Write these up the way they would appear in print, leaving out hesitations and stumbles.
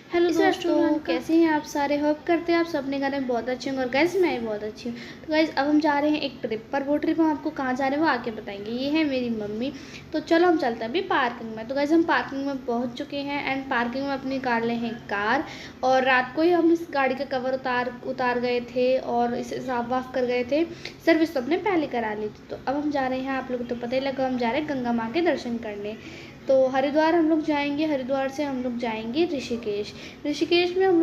Hello इस दोस्तों, restaurant का कैसे हैं आप सारे। होप करते हैं आप सब अपने घर में बहुत अच्छे होंगे और गैस मैं भी बहुत अच्छी हूँ। तो गाइज अब हम जा रहे हैं एक ट्रिप पर। वो ट्रिप हम आपको कहाँ जा रहे हैं वो आके बताएंगे। ये है मेरी मम्मी। तो चलो हम चलते हैं अभी पार्किंग में। तो गाइज हम पार्किंग में पहुँच चुके हैं एंड पार्किंग में अपनी कार ले हैं कार। और रात को ही हम इस गाड़ी का कवर उतार गए थे और इसे साफ वाफ कर गए थे। सर्विस तो अपने पहले करा ली थी। तो अब हम जा रहे हैं, आप लोगों को तो पता ही लगा, हम जा रहे हैं गंगा माँ के दर्शन करने। तो हरिद्वार हम लोग जाएंगे, हरिद्वार से हम लोग जाएंगे ऋषिकेश। ऋषिकेश में हम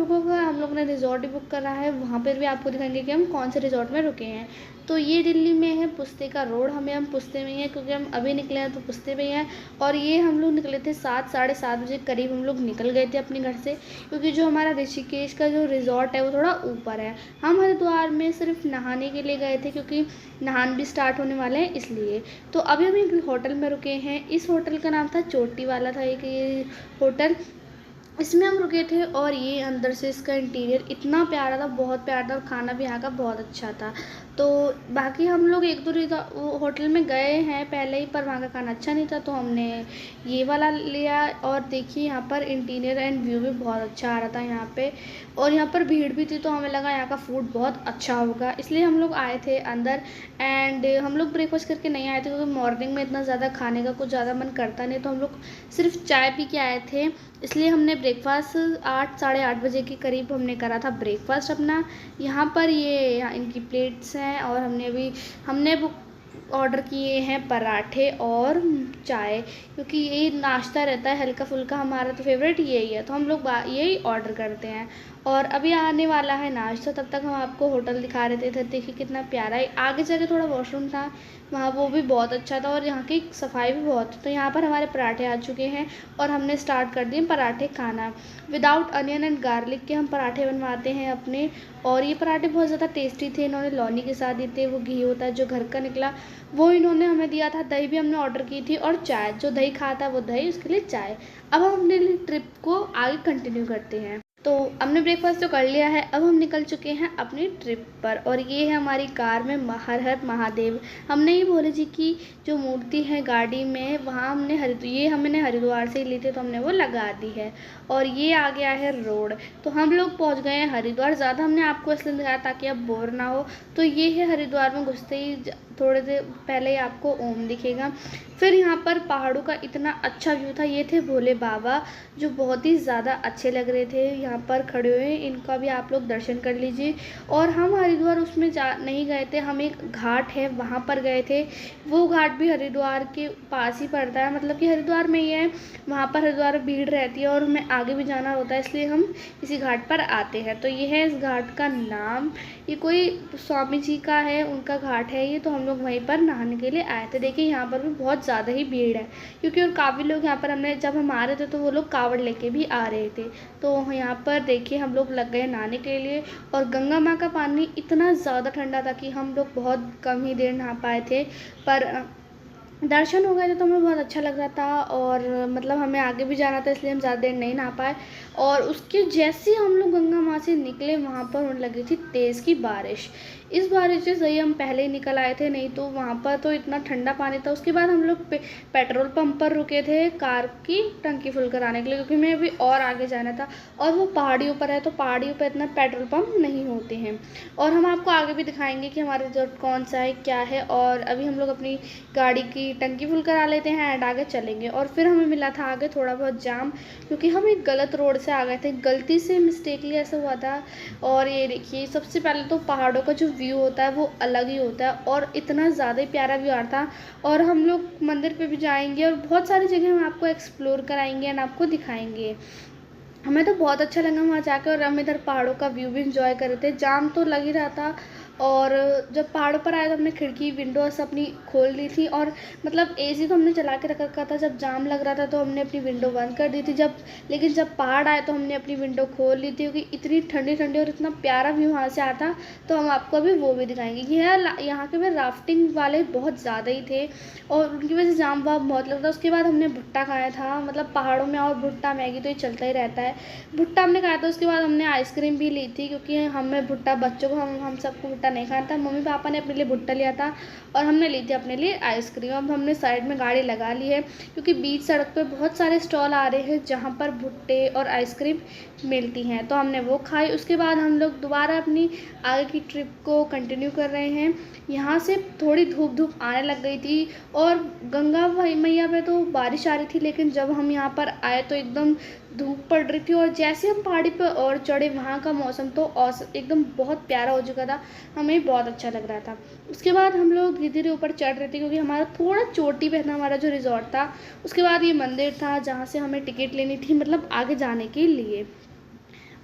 लोग ने रिजॉर्ट ही बुक करा है। वहाँ पर भी आपको दिखाएंगे कि हम कौन से रिजॉर्ट में रुके हैं। तो ये दिल्ली में है पुस्ते का रोड। हम पुस्ते में ही हैं क्योंकि हम अभी निकले हैं तो पुस्ते में ही हैं। और ये हम लोग निकले थे 7 साढ़े 7 बजे करीब हम लोग निकल गए थे अपने घर से, क्योंकि जो हमारा ऋषिकेश का जो रिजॉर्ट है वो थोड़ा ऊपर है। हम हरिद्वार में सिर्फ नहाने के लिए गए थे क्योंकि नहान भी स्टार्ट होने वाले हैं इसलिए। तो अभी हम एक होटल में रुके हैं। इस होटल का नाम था चोटी वाला था एक ये होटल। इसमें हम रुके थे और ये अंदर से इसका इंटीरियर इतना प्यारा था, बहुत प्यारा था, और खाना भी यहाँ का बहुत अच्छा था। तो बाकी हम लोग एक दो वो होटल में गए हैं पहले ही, पर वहाँ का खाना अच्छा नहीं था तो हमने ये वाला लिया। और देखिए यहाँ पर इंटीरियर एंड व्यू भी बहुत अच्छा आ रहा था यहाँ पे। और यहाँ पर भीड़ भी थी तो हमें लगा यहाँ का फूड बहुत अच्छा होगा, इसलिए हम लोग आए थे अंदर। एंड हम लोग ब्रेकफास्ट करके नहीं आए थे क्योंकि मॉर्निंग में इतना ज़्यादा खाने का कुछ ज़्यादा मन करता नहीं, तो हम लोग सिर्फ चाय पी के आए थे। इसलिए हमने ब्रेकफास्ट 8 साढ़े 8 बजे के करीब हमने करा था ब्रेकफास्ट अपना। यहाँ पर यहाँ इनकी प्लेट्स हैं और हमने बुक ऑर्डर किए हैं पराठे और चाय, क्योंकि यही नाश्ता रहता है हल्का फुल्का, हमारा तो फेवरेट यही है, तो हम लोग यही ऑर्डर करते हैं। और अभी आने वाला है नाश्ता, तब तक हम आपको होटल दिखा रहे थे। इधर देखिए कितना प्यारा है। आगे जाके थोड़ा वॉशरूम था वहाँ, वो भी बहुत अच्छा था और यहाँ की सफाई भी बहुत थी। तो यहाँ पर हमारे पराठे आ चुके हैं और हमने स्टार्ट कर दिए पराठे खाना। विदाउट अनियन एंड गार्लिक के हम पराठे बनवाते हैं अपने। और ये पराठे बहुत ज़्यादा टेस्टी थे। इन्होंने लौनी के साथ दिए थे, वो घी होता है जो घर का निकला वो इन्होंने हमें दिया था। दही भी हमने ऑर्डर की थी और चाय, जो दही खाता है वो दही, उसके लिए चाय। अब हम अपने ट्रिप को आगे कंटिन्यू करते हैं। तो हमने ब्रेकफास्ट तो कर लिया है, अब हम निकल चुके हैं अपनी ट्रिप पर। और ये है हमारी कार में हर हर महादेव। हमने ये भोले जी की जो मूर्ति है गाड़ी में, वहाँ हमने हमने हरिद्वार से ही ली थी तो हमने वो लगा दी है। और ये आ गया है रोड। तो हम लोग पहुँच गए हैं हरिद्वार। ज़्यादा हमने आपको इसलिए दिखाया ताकि आप बोर ना हो। तो ये है हरिद्वार में घुसते ही थोड़े देर पहले ही आपको ओम दिखेगा। फिर यहाँ पर पहाड़ों का इतना अच्छा व्यू था। ये थे भोले बाबा जो बहुत ही ज़्यादा अच्छे लग रहे थे यहाँ पर खड़े हुए। इनका भी आप लोग दर्शन कर लीजिए। और हम हरिद्वार उसमें नहीं गए थे, हम एक घाट है वहाँ पर गए थे। वो घाट भी हरिद्वार के पास ही पड़ता है, मतलब कि हरिद्वार में ही है। वहाँ पर हरिद्वार में भीड़ रहती है और हमें आगे भी जाना होता है, इसलिए हम इसी घाट पर आते हैं। तो ये है इस घाट का नाम। ये कोई स्वामी जी का है, उनका घाट है ये। तो हम लोग वहीं पर नहाने के लिए आए थे। देखिए यहाँ पर भी बहुत ज़्यादा ही भीड़ है क्योंकि और काफ़ी लोग यहाँ पर, जब हम आ रहे थे तो वो लोग कावड़ लेके भी आ रहे थे। तो यहाँ पर देखिए हम लोग लग गए नहाने के लिए। और गंगा माँ का पानी इतना ज़्यादा ठंडा था कि हम लोग बहुत कम ही देर नहा पाए थे, पर दर्शन हो गए थे तो हमें बहुत अच्छा लग रहा था। और मतलब हमें आगे भी जाना था इसलिए हम ज़्यादा देर नहीं नहा पाए। और उसके जैसे ही हम लोग गंगा माँ से निकले वहाँ पर होने लगी थी तेज़ की बारिश। इस बारिश से सही हम पहले ही निकल आए थे, नहीं तो वहाँ पर तो इतना ठंडा पानी था। उसके बाद हम लोग पेट्रोल पंप पर रुके थे कार की टंकी फुल कराने के लिए, क्योंकि हमें अभी और आगे जाना था। और वो पहाड़ियों पर है तो पहाड़ियों पर इतना पेट्रोल पंप नहीं होते हैं। और हम आपको आगे भी दिखाएंगे कि हमारा रिजॉर्ट कौन सा है क्या है। और अभी हम लोग अपनी गाड़ी की टंकी फुल करा लेते हैं एंड आगे चलेंगे। और फिर हमें मिला था आगे थोड़ा बहुत जाम, क्योंकि हम एक गलत रोड से आ गए थे, गलती से मिस्टेकली ऐसा हुआ था। और ये देखिए सबसे पहले तो पहाड़ों का जो व्यू होता है वो अलग ही होता है और इतना ज़्यादा ही प्यारा व्यू आ रहा था। और हम लोग मंदिर पे भी जाएंगे और बहुत सारी जगह हम आपको एक्सप्लोर कराएंगे एंड आपको दिखाएंगे। हमें तो बहुत अच्छा लगा वहाँ जाकर। और हम इधर पहाड़ों का व्यू भी इंजॉय कर रहे थे। जाम तो लग ही रहा था। और जब पहाड़ों पर आए तो हमने खिड़की विंडोज़ अपनी खोल दी थी। और मतलब एसी तो हमने चला के रख रखा था। जब जाम लग रहा था तो हमने अपनी विंडो बंद कर दी थी। लेकिन जब पहाड़ आए तो हमने अपनी विंडो खोल ली थी, क्योंकि इतनी ठंडी ठंडी और इतना प्यारा व्यू वहाँ से आता। तो हम आपको अभी वो भी दिखाएंगे। यहाँ के में राफ्टिंग वाले बहुत ज़्यादा ही थे और उनकी वजह से जाम वाम बहुत लगता। उसके बाद हमने भुट्टा खाया था, मतलब पहाड़ों में और भुट्टा मैगी तो ये चलता ही रहता है। भुट्टा हमने खाया था। उसके बाद हमने आइसक्रीम भी ली थी, क्योंकि हमें भुट्टा बच्चों को हम सबको भुट्टा भुट्टा नहीं खाना था। मम्मी पापा ने अपने लिए भुट्टा लिया था और हमने ली थी अपने लिए आइसक्रीम। अब हमने साइड में गाड़ी लगा ली है क्योंकि बीच सड़क पे बहुत सारे स्टॉल आ रहे हैं जहाँ पर भुट्टे और आइसक्रीम मिलती हैं, तो हमने वो खाई। उसके बाद हम लोग दोबारा अपनी आगे की ट्रिप को कंटिन्यू कर रहे हैं। यहाँ से थोड़ी धूप आने लग गई थी और गंगा मैया पे तो बारिश आ रही थी, लेकिन जब हम यहाँ पर आए तो एकदम धूप पड़ रही थी। और जैसे हम पहाड़ी पर और चढ़े वहाँ का मौसम तो एकदम बहुत प्यारा हो चुका था, हमें बहुत अच्छा लग रहा था। उसके बाद हम लोग धीरे धीरे ऊपर चढ़ रहे थे क्योंकि हमारा थोड़ा चोटी पे था हमारा जो रिजॉर्ट था। उसके बाद ये मंदिर था जहाँ से हमें टिकट लेनी थी, मतलब आगे जाने के लिए।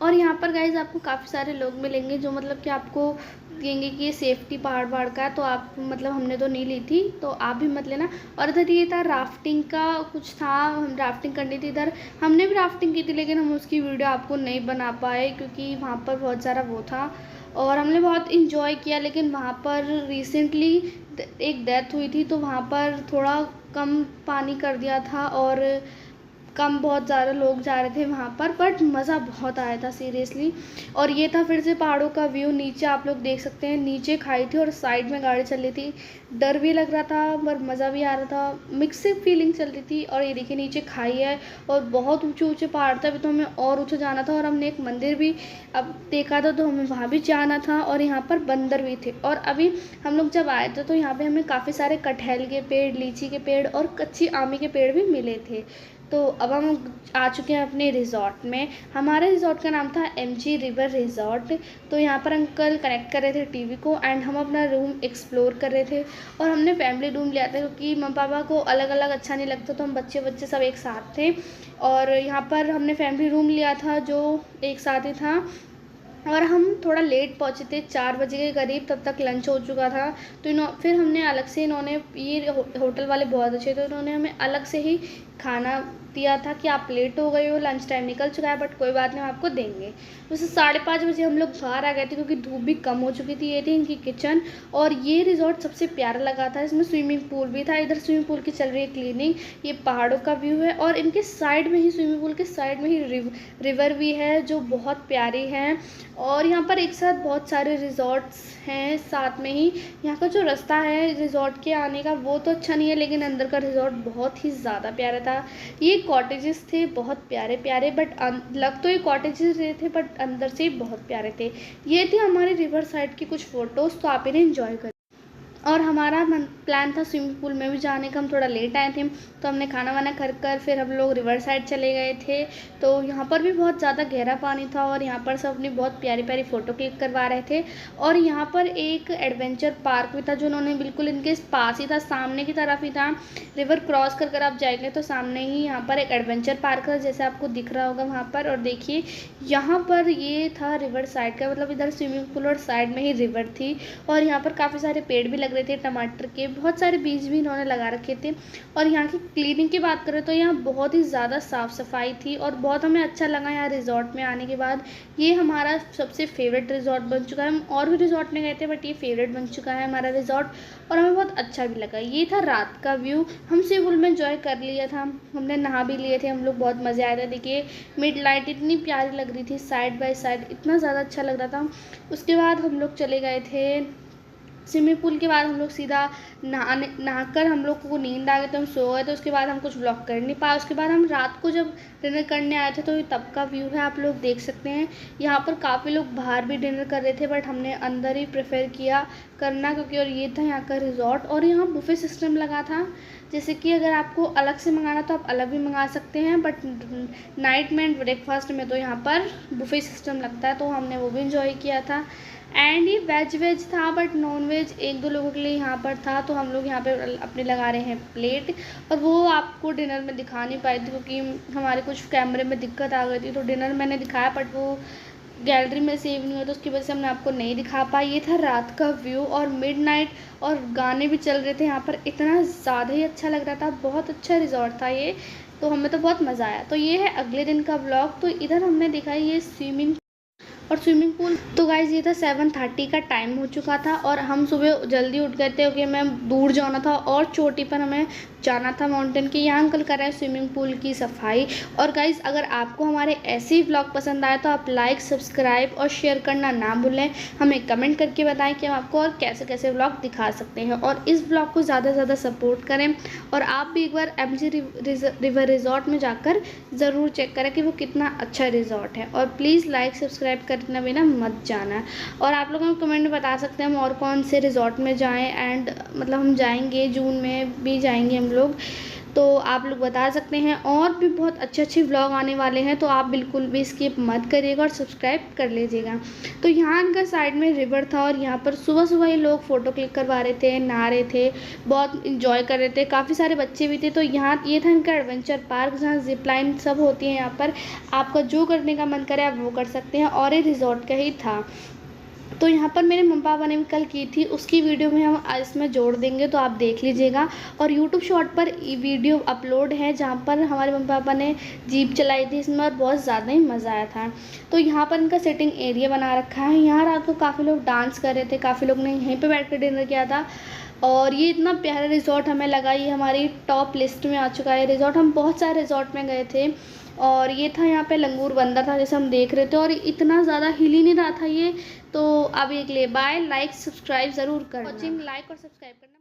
और यहाँ पर गाइज आपको काफ़ी सारे लोग मिलेंगे जो मतलब कि आपको कहेंगे कि ये सेफ्टी पहाड़ का है, तो आप मतलब हमने तो नहीं ली थी, तो आप भी मत लेना। और इधर ये था राफ्टिंग का कुछ था, हम राफ्टिंग करनी थी इधर। हमने भी राफ्टिंग की थी लेकिन हम उसकी वीडियो आपको नहीं बना पाए क्योंकि वहाँ पर बहुत सारा वो था और हमने बहुत इन्जॉय किया। लेकिन वहाँ पर रिसेंटली एक डेथ हुई थी तो वहाँ पर थोड़ा कम पानी कर दिया था और बहुत ज़्यादा लोग जा रहे थे वहाँ पर, बट मज़ा बहुत आया था सीरियसली। और ये था फिर से पहाड़ों का व्यू। नीचे आप लोग देख सकते हैं, नीचे खाई थी और साइड में गाड़ी चल रही थी। डर भी लग रहा था पर मज़ा भी आ रहा था, मिक्सिंग फीलिंग चल रही थी। और ये देखिए नीचे खाई है और बहुत ऊँचे ऊँचे पहाड़ था, अभी तो हमें और ऊँचे जाना था। और हमने एक मंदिर भी अब देखा था तो हमें वहाँ भी जाना था। और यहाँ पर बंदर भी थे। और अभी हम लोग जब आए थे तो यहाँ पर हमें काफ़ी सारे कटहल के पेड़, लीची के पेड़ और कच्ची आमी के पेड़ भी मिले थे। तो अब हम आ चुके हैं अपने रिज़ॉर्ट में। हमारे रिज़ॉर्ट का नाम था MG रिवर रिज़ॉर्ट। तो यहाँ पर अंकल कनेक्ट कर रहे थे टीवी को एंड हम अपना रूम एक्सप्लोर कर रहे थे। और हमने फैमिली रूम लिया था क्योंकि मम्मी पापा को अलग अलग अच्छा नहीं लगता, तो हम बच्चे सब एक साथ थे। और यहाँ पर हमने फैमिली रूम लिया था जो एक साथ ही था। और हम थोड़ा लेट पहुँचे थे, 4 बजे के करीब, तब तक लंच हो चुका था। तो फिर हमने अलग से, इन्होंने ये होटल वाले बहुत अच्छे थे, इन्होंने हमें अलग से ही खाना दिया था कि आप लेट हो गए हो, लंच टाइम निकल चुका है, बट कोई बात नहीं, हम आपको देंगे। वैसे 5:30 बजे हम लोग बाहर आ गए थे क्योंकि धूप भी कम हो चुकी थी। ये थी इनकी किचन और ये रिज़ॉर्ट सबसे प्यारा लगा था। इसमें स्विमिंग पूल भी था, इधर स्विमिंग पूल की चल रही है क्लीनिंग। ये पहाड़ों का व्यू है और इनके साइड में ही, स्विमिंग पूल के साइड में ही रिवर भी है जो बहुत प्यारी है। और यहाँ पर एक साथ बहुत सारे रिज़ॉर्ट्स हैं साथ में ही। यहाँ का जो रास्ता है रिज़ॉर्ट के आने का वो तो अच्छा नहीं है, लेकिन अंदर का रिज़ॉर्ट बहुत ही ज़्यादा प्यारा था। ये कॉटेजेस थे बहुत प्यारे प्यारे, बट लग तो ये कॉटेजेस रहे थे बट अंदर से बहुत प्यारे थे। ये थी हमारे रिवर साइड की कुछ फ़ोटोज़, तो आप इन्हें एंजॉय करें। और हमारा प्लान था स्विमिंग पूल में भी जाने का। हम थोड़ा लेट आए थे तो हमने खाना वाना कर फिर हम लोग रिवर साइड चले गए थे। तो यहाँ पर भी बहुत ज़्यादा गहरा पानी था और यहाँ पर सब अपनी बहुत प्यारी प्यारी फ़ोटो क्लिक करवा रहे थे। और यहाँ पर एक एडवेंचर पार्क भी था जो उन्होंने बिल्कुल इनके पास ही था, सामने की तरफ ही था। रिवर क्रॉस कर आप जाएंगे तो सामने ही यहाँ पर एक एडवेंचर पार्क था, जैसे आपको दिख रहा होगा वहाँ पर। और देखिए यहाँ पर ये था रिवर साइड का, मतलब इधर स्विमिंग पूल और साइड में ही रिवर थी। और यहाँ पर काफ़ी सारे पेड़ भी लग रहे थे, टमाटर के बहुत सारे बीज भी इन्होंने लगा रखे थे। और यहाँ की क्लीनिंग की बात करें तो यहाँ बहुत ही ज़्यादा साफ़ सफाई थी और बहुत हमें अच्छा लगा यहाँ रिज़ॉर्ट में आने के बाद। ये हमारा सबसे फेवरेट रिज़ॉर्ट बन चुका है। हम और भी रिज़ॉर्ट में गए थे बट ये फेवरेट बन चुका है हमारा रिज़ॉर्ट और हमें बहुत अच्छा भी लगा। ये था रात का व्यू। हम स्विमिंग पूल में एंजॉय कर लिया था, हमने नहा भी लिए थे हम लोग, बहुत मज़े आए थे। देखिए मिड लाइट इतनी प्यारी लग रही थी, साइड बाय साइड इतना ज़्यादा अच्छा लग रहा था। उसके बाद हम लोग चले गए थे स्विमिंग पूल के बाद हम लोग सीधा नहाकर हम लोग को नींद आ गई तो हम सो गए। तो उसके बाद हम कुछ ब्लॉग कर नहीं पाए। उसके बाद हम रात को जब डिनर करने आए थे तो ये तब का व्यू है, आप लोग देख सकते हैं। यहाँ पर काफ़ी लोग बाहर भी डिनर कर रहे थे बट हमने अंदर ही प्रेफर किया करना क्योंकि और ये था यहाँ का रिज़ॉर्ट। और यहाँ बुफे सिस्टम लगा था, जैसे कि अगर आपको अलग से मंगाना तो आप अलग भी मंगा सकते हैं, बट नाइट में ब्रेकफास्ट में तो यहाँ पर बुफे सिस्टम लगता है, तो हमने वो भी इंजॉय किया था। एंड ये वेज था बट नॉन वेज 1-2 लोगों के लिए यहाँ पर था, तो हम लोग यहाँ पे अपने लगा रहे हैं प्लेट। और वो आपको डिनर में दिखा नहीं पाई थी क्योंकि हमारे कुछ कैमरे में दिक्कत आ गई थी, तो डिनर मैंने दिखाया बट वो गैलरी में सेव नहीं हुआ, तो उसकी वजह से हमने आपको नहीं दिखा पाई। ये था रात का व्यू और मिडनाइट और गाने भी चल रहे थे यहाँ पर, इतना ज़्यादा ही अच्छा लग रहा था, बहुत अच्छा रिजॉर्ट था ये, तो हमें तो बहुत मज़ा आया। तो ये है अगले दिन का ब्लॉग। तो इधर हमने देखा ये स्विमिंग पूल। तो गाइज़ ये था 7:30 का टाइम हो चुका था और हम सुबह जल्दी उठ गए थे क्योंकि हमें दूर जाना था और चोटी पर हमें जाना था माउंटेन के। यहाँ अंकल कर रहे हैं स्विमिंग पूल की सफाई। और गाइज़ अगर आपको हमारे ऐसे ही व्लॉग पसंद आए तो आप लाइक, सब्सक्राइब और शेयर करना ना भूलें। हमें कमेंट करके बताएं कि हम आपको और कैसे कैसे व्लॉग दिखा सकते हैं, और इस व्लॉग को ज़्यादा से ज़्यादा सपोर्ट करें। और आप भी एक बार MG रिवर रिजॉर्ट में जाकर ज़रूर चेक करें कि वो कितना अच्छा रिजॉर्ट है। और प्लीज़ लाइक, सब्सक्राइब करना भी ना मत जाना। और आप लोग हमें कमेंट में बता सकते हैं हम और कौन से रिजॉर्ट में जाएं, एंड मतलब हम जाएंगे, जून में भी जाएंगे हम लोग, तो आप लोग बता सकते हैं। और भी बहुत अच्छे अच्छे व्लॉग आने वाले हैं, तो आप बिल्कुल भी स्किप मत करिएगा और सब्सक्राइब कर लीजिएगा। तो यहाँ इनका साइड में रिवर था, और यहाँ पर सुबह सुबह ये लोग फ़ोटो क्लिक करवा रहे थे, नहा रहे थे, बहुत इंजॉय कर रहे थे, काफ़ी सारे बच्चे भी थे। तो यहाँ ये था इनका एडवेंचर पार्क, जहाँ जिप लाइन सब होती है। यहाँ पर आपका जो करने का मन करे आप वो कर सकते हैं, और ये रिजॉर्ट का ही था। तो यहाँ पर मेरे मम्मी पापा ने भी कल की थी, उसकी वीडियो में हम इसमें जोड़ देंगे, तो आप देख लीजिएगा। और यूट्यूब शॉर्ट पर वीडियो अपलोड है जहाँ पर हमारे मम्मी पापा ने जीप चलाई थी इसमें, और बहुत ज़्यादा ही मज़ा आया था। तो यहाँ पर इनका सिटिंग एरिया बना रखा है। यहाँ रात को काफ़ी लोग डांस कर रहे थे, काफ़ी लोग ने यहीं पर बैठ कर डिनर किया था। और ये इतना प्यारा रिजॉर्ट हमें लगा, ये हमारी टॉप लिस्ट में आ चुका है रिजॉर्ट। हम बहुत सारे रिजॉर्ट में गए थे, और ये था यहाँ पे लंगूर बंदा था जैसे हम देख रहे थे, और इतना ज़्यादा हिल ही नहीं रहा था ये। तो अब एक ले बाय, लाइक सब्सक्राइब ज़रूर करना। वॉचिंग, लाइक और सब्सक्राइब करना।